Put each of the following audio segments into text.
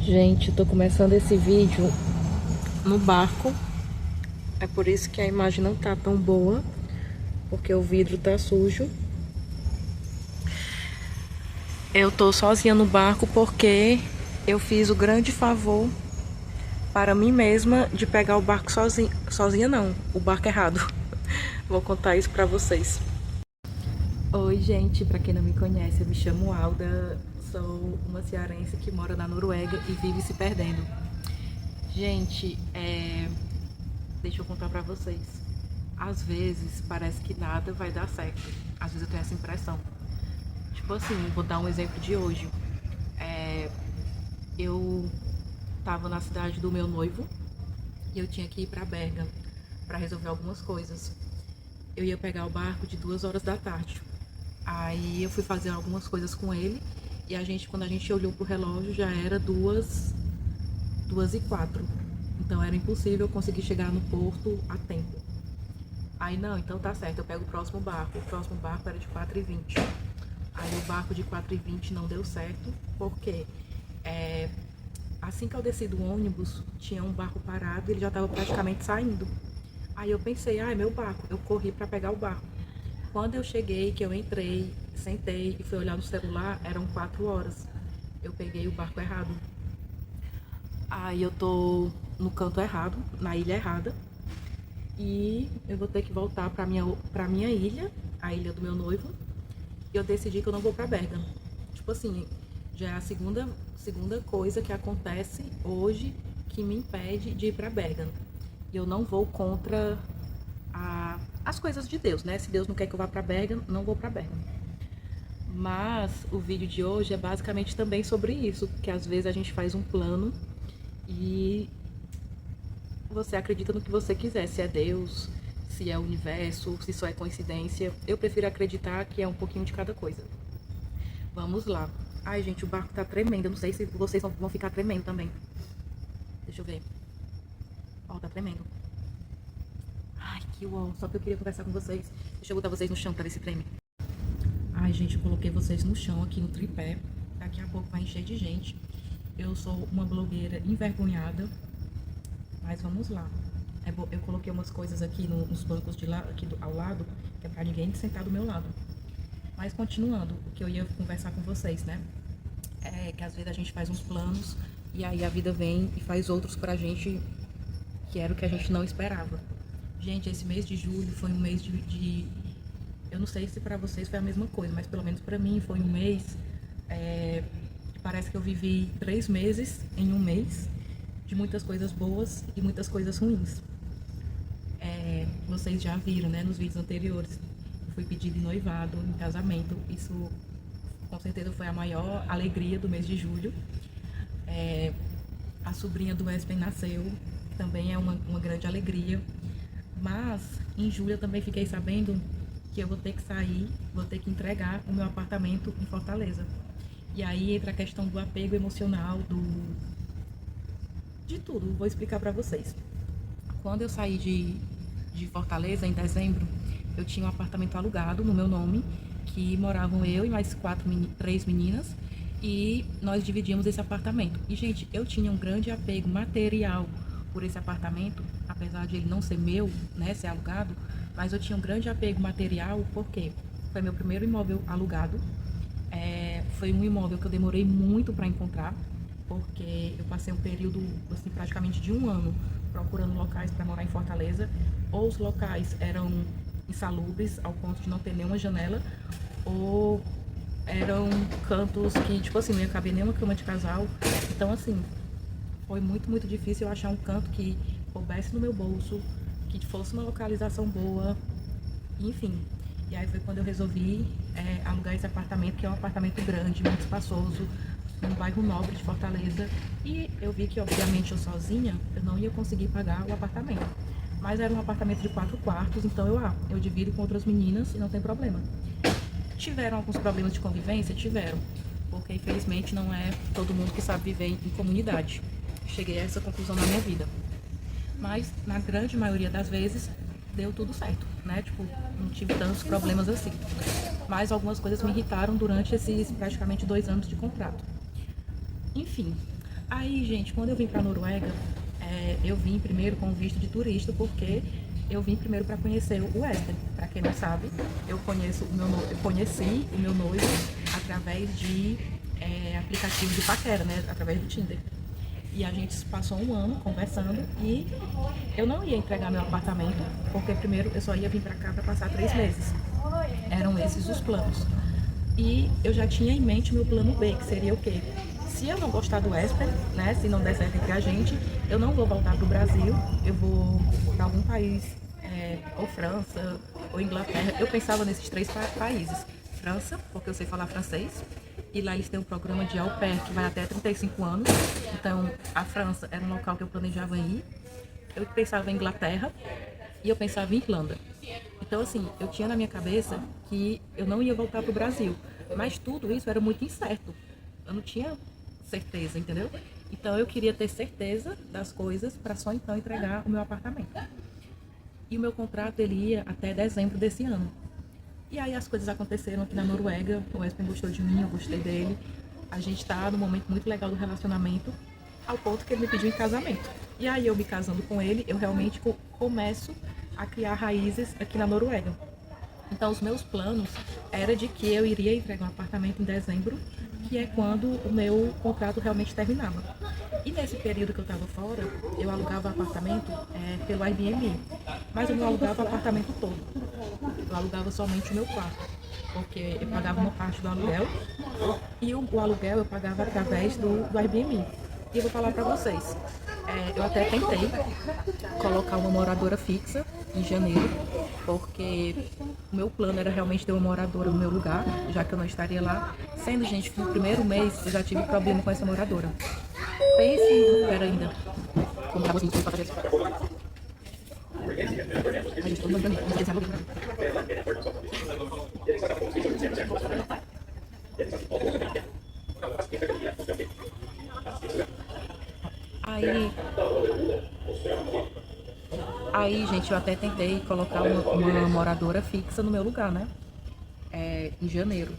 Gente, eu tô começando esse vídeo no barco. É por isso que a imagem não tá tão boa, porque o vidro tá sujo. Eu tô sozinha no barco porque eu fiz o grande favor para mim mesma de pegar o barco sozinha. Sozinha não, o barco errado. Vou contar isso pra vocês. Oi, gente, pra quem não me conhece, eu me chamo Alda, sou uma cearense que mora na Noruega e vive se perdendo. Gente, deixa eu contar pra vocês. Às vezes parece que nada vai dar certo. Às vezes eu tenho essa impressão. Tipo assim, vou dar um exemplo de hoje. Eu tava na cidade do meu noivo e eu tinha que ir pra Berga pra resolver algumas coisas. Eu ia pegar o barco de 2 horas da tarde. Aí eu fui fazer algumas coisas com ele e quando a gente olhou pro relógio, já era 2h04. Então era impossível eu conseguir chegar no porto a tempo. Aí não, então tá certo, eu pego o próximo barco. O próximo barco era de 4h20. Aí o barco de 4h20 não deu certo, porque assim que eu desci do ônibus, tinha um barco parado e ele já estava praticamente saindo. Aí eu pensei, é meu barco. Eu corri para pegar o barco. Quando eu cheguei, que eu entrei, sentei e fui olhar no celular, eram 4 horas. Eu peguei o barco errado. Aí eu tô no canto errado, na ilha errada. E eu vou ter que voltar pra minha ilha, a ilha do meu noivo. E eu decidi que eu não vou pra Berga. Tipo assim, já é a segunda coisa que acontece hoje que me impede de ir pra Berga. E eu não vou contra as coisas de Deus, né? Se Deus não quer que eu vá pra Berga, não vou pra Berga. Mas o vídeo de hoje é basicamente também sobre isso, que às vezes a gente faz um plano e você acredita no que você quiser, se é Deus, se é o universo, se só é coincidência. Eu prefiro acreditar que é um pouquinho de cada coisa. Vamos lá. Ai, gente, o barco tá tremendo. Eu não sei se vocês vão ficar tremendo também. Deixa eu ver. Ó, tá tremendo. Ai, que uó. Só que eu queria conversar com vocês. Deixa eu botar vocês no chão pra ver se treme. Ai, gente, eu coloquei vocês no chão aqui no tripé. Daqui a pouco vai encher de gente. Eu sou uma blogueira envergonhada. Mas vamos lá. Eu coloquei umas coisas aqui nos bancos ao lado, que é pra ninguém sentar do meu lado. Mas continuando, o que eu ia conversar com vocês, né? É que às vezes a gente faz uns planos e aí a vida vem e faz outros pra gente que era o que a gente não esperava. Gente, esse mês de julho foi um mês eu não sei se pra vocês foi a mesma coisa, mas pelo menos pra mim foi um mês que parece que eu vivi 3 meses em um mês, de muitas coisas boas e muitas coisas ruins. Vocês já viram, né, nos vídeos anteriores, eu fui pedida em noivado, em casamento. Isso com certeza foi a maior alegria do mês de julho. A sobrinha do Espen nasceu, que também é uma grande alegria. Mas em julho eu também fiquei sabendo que eu vou ter que sair, vou ter que entregar o meu apartamento em Fortaleza. E aí entra a questão do apego emocional, de tudo. Vou explicar pra vocês. Quando eu saí de Fortaleza, em dezembro, eu tinha um apartamento alugado no meu nome, que moravam eu e mais 3 meninas, e nós dividíamos esse apartamento. E, gente, eu tinha um grande apego material por esse apartamento, apesar de ele não ser meu, né, ser alugado, mas eu tinha um grande apego material porque foi meu primeiro imóvel alugado. Foi um imóvel que eu demorei muito para encontrar, porque eu passei um período, assim, praticamente de um ano procurando locais para morar em Fortaleza. Ou os locais eram insalubres ao ponto de não ter nenhuma janela, ou eram cantos que, tipo assim, não ia caber nenhuma cama de casal. Então, assim, foi muito, muito difícil eu achar um canto que coubesse no meu bolso, que fosse uma localização boa, enfim. E aí foi quando eu resolvi alugar esse apartamento, que é um apartamento grande, muito espaçoso, num bairro nobre de Fortaleza. E eu vi que, obviamente, eu sozinha, eu não ia conseguir pagar o apartamento. Mas era um apartamento de 4 quartos, então eu divido com outras meninas e não tem problema. Tiveram alguns problemas de convivência? Tiveram. Porque, infelizmente, não é todo mundo que sabe viver em comunidade. Cheguei a essa conclusão na minha vida. Mas, na grande maioria das vezes, deu tudo certo, né? Tipo, não tive tantos problemas assim. Mas algumas coisas me irritaram durante esses praticamente 2 anos de contrato. Enfim, Aí, gente, quando eu vim pra Noruega, eu vim primeiro com visto de turista, porque eu vim primeiro para conhecer o Espen. Para quem não sabe, eu conheci o meu noivo através de aplicativo de paquera, né? Através do Tinder. E a gente passou um ano conversando e eu não ia entregar meu apartamento, porque primeiro eu só ia vir para cá para passar 3 meses. Eram esses os planos. E eu já tinha em mente o meu plano B, que seria o quê? Se eu não gostar do Espen, né, se não der certo entre a gente, eu não vou voltar para o Brasil, eu vou para algum país, ou França, ou Inglaterra. Eu pensava nesses 3 países. França, porque eu sei falar francês, e lá eles têm um programa de au pair que vai até 35 anos. Então, a França era um local que eu planejava ir. Eu pensava em Inglaterra e eu pensava em Irlanda. Então, assim, eu tinha na minha cabeça que eu não ia voltar para o Brasil. Mas tudo isso era muito incerto. Eu não tinha certeza, entendeu? Então, eu queria ter certeza das coisas para só então entregar o meu apartamento. E o meu contrato, ele ia até dezembro desse ano. E aí as coisas aconteceram aqui na Noruega. O Espen gostou de mim, eu gostei dele. A gente tá num momento muito legal do relacionamento, ao ponto que ele me pediu em casamento. E aí eu me casando com ele, eu realmente começo a criar raízes aqui na Noruega. Então os meus planos era de que eu iria entregar um apartamento em dezembro, que é quando o meu contrato realmente terminava. E nesse período que eu estava fora, eu alugava apartamento pelo Airbnb, mas eu não alugava o apartamento todo. Eu alugava somente o meu quarto, porque eu pagava uma parte do aluguel e o aluguel eu pagava através do Airbnb. E eu vou falar pra vocês, eu até tentei colocar uma moradora fixa em janeiro, porque o meu plano era realmente ter uma moradora no meu lugar, já que eu não estaria lá. Sendo, gente, que no primeiro mês eu já tive problema com essa moradora. Pense, pera ainda. Comprar vocês pra fazer isso. A gente todo mundo Aí, gente, eu até tentei colocar uma moradora fixa no meu lugar, né? Em janeiro.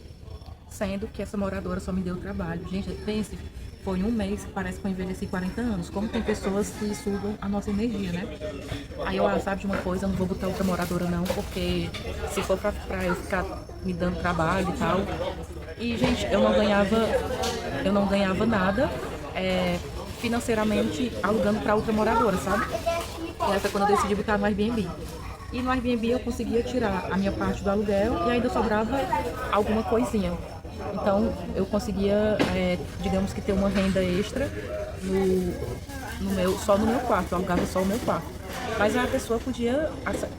Sendo que essa moradora só me deu trabalho. Gente, pense, foi um mês que parece que eu envelheci 40 anos. Como tem pessoas que sugam a nossa energia, né? Aí eu, sabe de uma coisa, eu não vou botar outra moradora não, porque se for pra eu ficar me dando trabalho e tal. E, gente, eu não ganhava nada financeiramente alugando pra outra moradora, sabe? E essa quando eu decidi botar no Airbnb. E no Airbnb eu conseguia tirar a minha parte do aluguel e ainda sobrava alguma coisinha. Então eu conseguia, digamos que ter uma renda extra só no meu quarto, eu alugava só o meu quarto. Mas a pessoa podia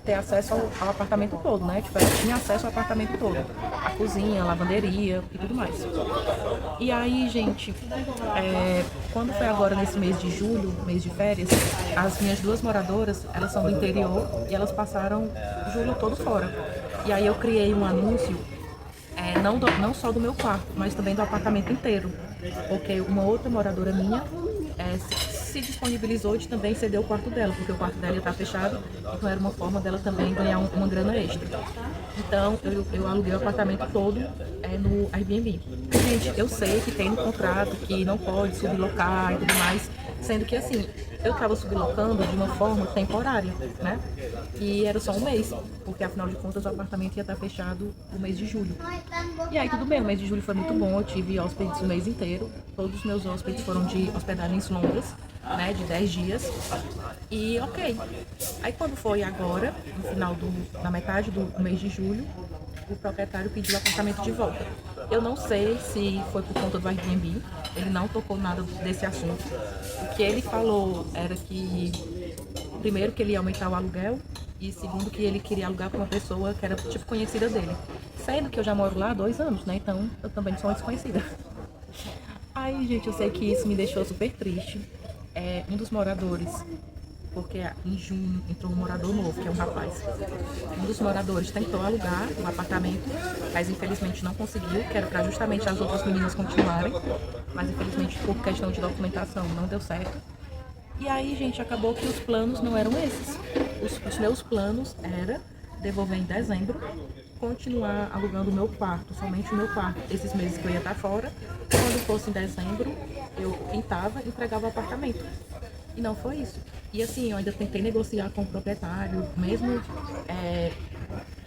ter acesso ao apartamento todo, né? Tipo, ela tinha acesso ao apartamento todo. A cozinha, a lavanderia e tudo mais. E aí, gente, quando foi agora nesse mês de julho, mês de férias, as minhas 2 moradoras, elas são do interior e elas passaram o julho todo fora. E aí eu criei um anúncio, não só do meu quarto, mas também do apartamento inteiro. Porque uma outra moradora minha se disponibilizou de também ceder o quarto dela, porque o quarto dela ia estar fechado, então era uma forma dela também ganhar uma grana extra. Então eu aluguei o apartamento todo no Airbnb. Gente, eu sei que tem no contrato que não pode sublocar e tudo mais, sendo que assim, eu estava sublocando de uma forma temporária, né? E era só um mês, porque afinal de contas o apartamento ia estar fechado no mês de julho. E aí tudo bem, o mês de julho foi muito bom, eu tive hóspedes o mês inteiro, todos os meus hóspedes foram de hospedagens longas, né, de 10 dias, e ok. Aí quando foi agora, no final na metade do mês de julho, o proprietário pediu o apartamento de volta. Eu não sei se foi por conta do Airbnb, ele não tocou nada desse assunto. O que ele falou era que, primeiro, que ele ia aumentar o aluguel, e segundo, que ele queria alugar para uma pessoa que era tipo conhecida dele. Sendo que eu já moro lá há 2 anos, né, então eu também sou uma desconhecida. Aí, gente, eu sei que isso me deixou super triste. Um dos moradores, porque em junho entrou um morador novo, que é um rapaz. Um dos moradores tentou alugar um apartamento, mas infelizmente não conseguiu, que era para justamente as outras meninas continuarem, mas infelizmente por questão de documentação não deu certo. E aí, gente, acabou que os planos não eram esses. Os meus planos era devolver em dezembro, continuar alugando o meu quarto, somente o meu quarto, esses meses que eu ia estar fora. Quando fosse em dezembro, eu pintava e entregava o apartamento. E não foi isso. E assim, eu ainda tentei negociar com o proprietário, mesmo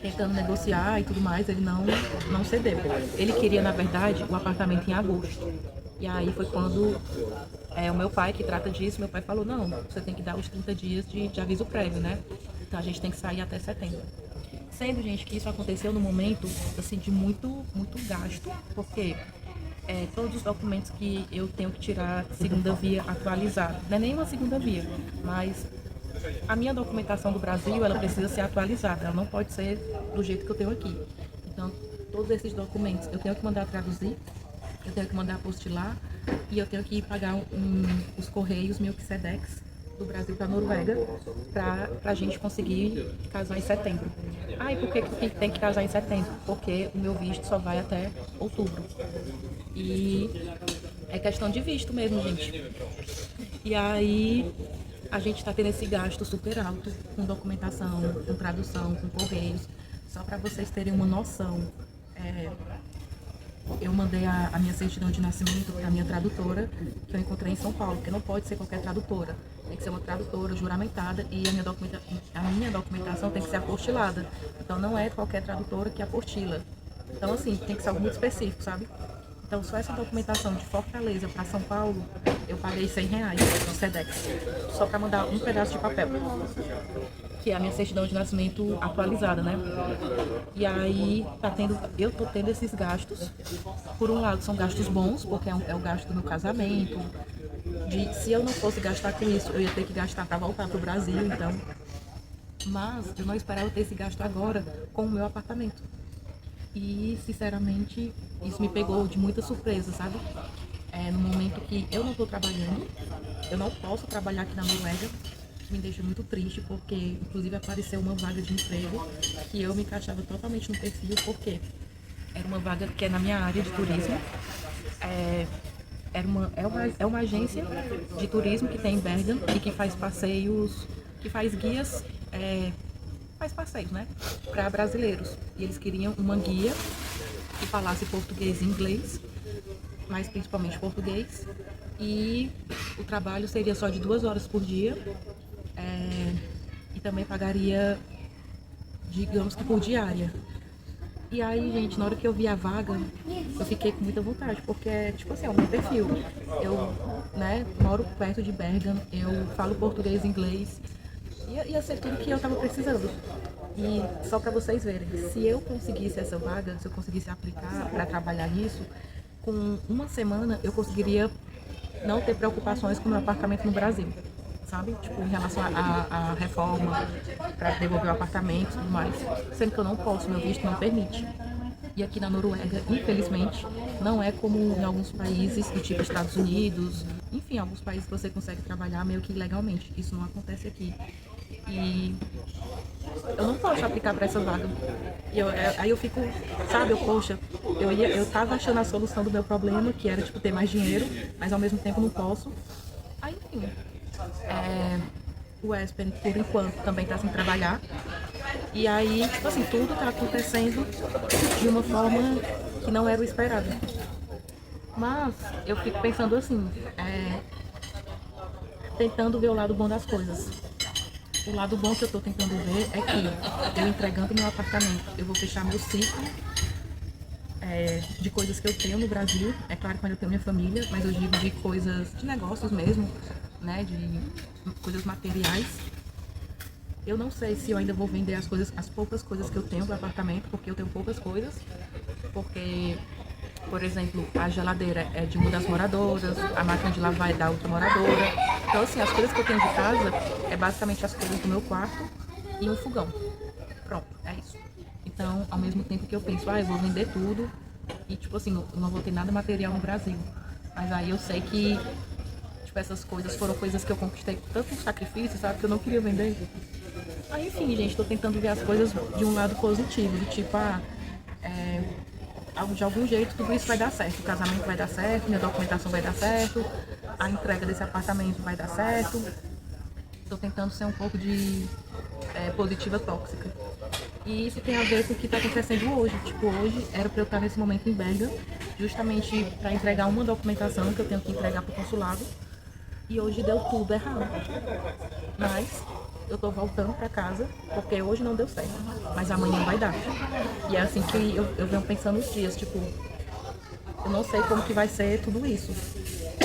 tentando negociar e tudo mais, ele não cedeu. Ele queria, na verdade, o apartamento em agosto. E aí foi quando o meu pai, que trata disso, meu pai falou, não, você tem que dar os 30 dias de aviso prévio, né? Então a gente tem que sair até setembro. Sendo, gente, que isso aconteceu no momento, assim, de muito gasto, porque todos os documentos que eu tenho que tirar segunda via atualizado, não é nem uma segunda via, mas a minha documentação do Brasil, ela precisa ser atualizada, ela não pode ser do jeito que eu tenho aqui. Então, todos esses documentos eu tenho que mandar traduzir, eu tenho que mandar apostilar e eu tenho que pagar os correios Melquisedex do Brasil para a Noruega para a gente conseguir casar em setembro. E por que tem que casar em setembro? Porque o meu visto só vai até outubro. E é questão de visto mesmo, gente. E aí a gente está tendo esse gasto super alto com documentação, com tradução, com correios. Só para vocês terem uma noção, eu mandei a minha certidão de nascimento para a minha tradutora, que eu encontrei em São Paulo, porque não pode ser qualquer tradutora. Tem que ser uma tradutora juramentada e a minha documentação tem que ser apostilada. Então não é qualquer tradutora que apostila. Então assim, tem que ser algo muito específico, sabe? Então só essa documentação de Fortaleza para São Paulo, eu paguei R$100 no Sedex, só para mandar um pedaço de papel, que é a minha certidão de nascimento atualizada, né? E aí eu tô tendo esses gastos. Por um lado são gastos bons, porque é o gasto do meu casamento. Se eu não fosse gastar com isso, eu ia ter que gastar para voltar pro Brasil, então. Mas eu não esperava ter esse gasto agora com o meu apartamento. E, sinceramente, isso me pegou de muita surpresa, sabe? No momento que eu não estou trabalhando, eu não posso trabalhar aqui na Noruega, que me deixa muito triste, porque, inclusive, apareceu uma vaga de emprego que eu me encaixava totalmente no perfil, porque era uma vaga que é na minha área de turismo. É uma agência de turismo que tem em Bergen e que faz passeios, que faz guias, faz passeios, né, para brasileiros. E eles queriam uma guia que falasse português e inglês, mas principalmente português. E o trabalho seria só de 2 horas por dia, e também pagaria, digamos que por diária. E aí, gente, na hora que eu vi a vaga, eu fiquei com muita vontade, porque, tipo assim, é o meu perfil. Eu, moro perto de Bergen, eu falo português e inglês, ia ser tudo que eu tava precisando. E só para vocês verem, se eu conseguisse essa vaga, se eu conseguisse aplicar para trabalhar nisso, com uma semana eu conseguiria não ter preocupações com o meu apartamento no Brasil, sabe? Tipo, em relação à reforma, para devolver o apartamento e tudo mais. Sendo que eu não posso, meu visto não permite. E aqui na Noruega, infelizmente, não é como em alguns países, do tipo Estados Unidos, enfim, alguns países que você consegue trabalhar meio que legalmente. Isso não acontece aqui. E eu não posso aplicar para essa vaga. Aí eu fico, sabe, eu tava achando a solução do meu problema, que era, tipo, ter mais dinheiro, mas ao mesmo tempo não posso. Aí, enfim, o Espen, por enquanto, também tá sem trabalhar. E aí, tipo assim, tudo tá acontecendo de uma forma que não era o esperado. Mas eu fico pensando assim, tentando ver o lado bom das coisas. O lado bom que eu tô tentando ver é que eu entregando meu apartamento, eu vou fechar meu ciclo de coisas que eu tenho no Brasil. É claro que eu tenho minha família, mas eu digo de coisas, de negócios mesmo, né, de coisas materiais. Eu não sei se eu ainda vou vender as poucas coisas que eu tenho do apartamento, porque eu tenho poucas coisas. Porque, por exemplo, a geladeira é de uma das moradoras, a máquina de lavar é da outra moradora. Então, assim, as coisas que eu tenho de casa é basicamente as coisas do meu quarto e um fogão. Pronto, é isso. Então, ao mesmo tempo que eu penso, eu vou vender tudo e, tipo assim, eu não vou ter nada material no Brasil. Mas aí eu sei que, tipo, essas coisas foram coisas que eu conquistei com tanto sacrifício, sabe, que eu não queria vender. Aí, enfim, gente, tô tentando ver as coisas de um lado positivo, do tipo, de algum jeito tudo isso vai dar certo. O casamento vai dar certo, minha documentação vai dar certo, a entrega desse apartamento vai dar certo. Tô tentando ser um pouco de positiva tóxica. E isso tem a ver com o que está acontecendo hoje. Tipo, hoje era para eu estar nesse momento em Berga, justamente para entregar uma documentação que eu tenho que entregar para o consulado. E hoje deu tudo errado. Mas eu tô voltando para casa, porque hoje não deu certo. Mas amanhã vai dar. E é assim que eu venho pensando os dias, tipo, eu não sei como que vai ser tudo isso.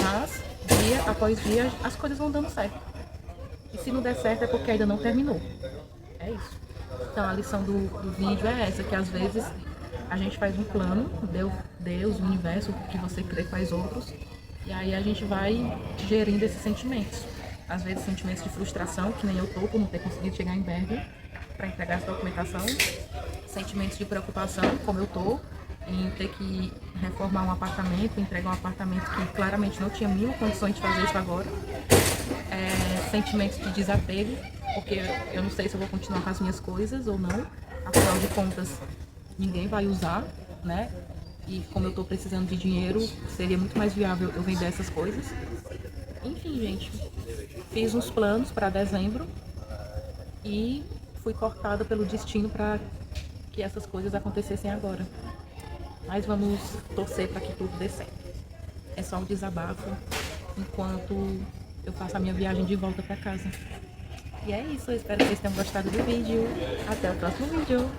Mas, dia após dia, as coisas vão dando certo. E se não der certo é porque ainda não terminou. É isso. Então a lição do vídeo é essa, que às vezes a gente faz um plano, Deus, o universo, o que você crê faz outros, e aí a gente vai gerindo esses sentimentos. Às vezes sentimentos de frustração, que nem eu tô por não ter conseguido chegar em Bergen para entregar essa documentação, sentimentos de preocupação, como eu tô, em ter que reformar um apartamento, entregar um apartamento que claramente não tinha mil condições de fazer isso agora. Sentimentos de desapego, porque eu não sei se eu vou continuar com as minhas coisas ou não, afinal de contas ninguém vai usar, né? E como eu tô precisando de dinheiro, seria muito mais viável eu vender essas coisas. Enfim, gente, fiz uns planos para dezembro e fui cortada pelo destino para que essas coisas acontecessem agora. Mas vamos torcer para que tudo dê certo. É só um desabafo enquanto eu faço a minha viagem de volta para casa. E é isso, eu espero que vocês tenham gostado do vídeo. Até o próximo vídeo.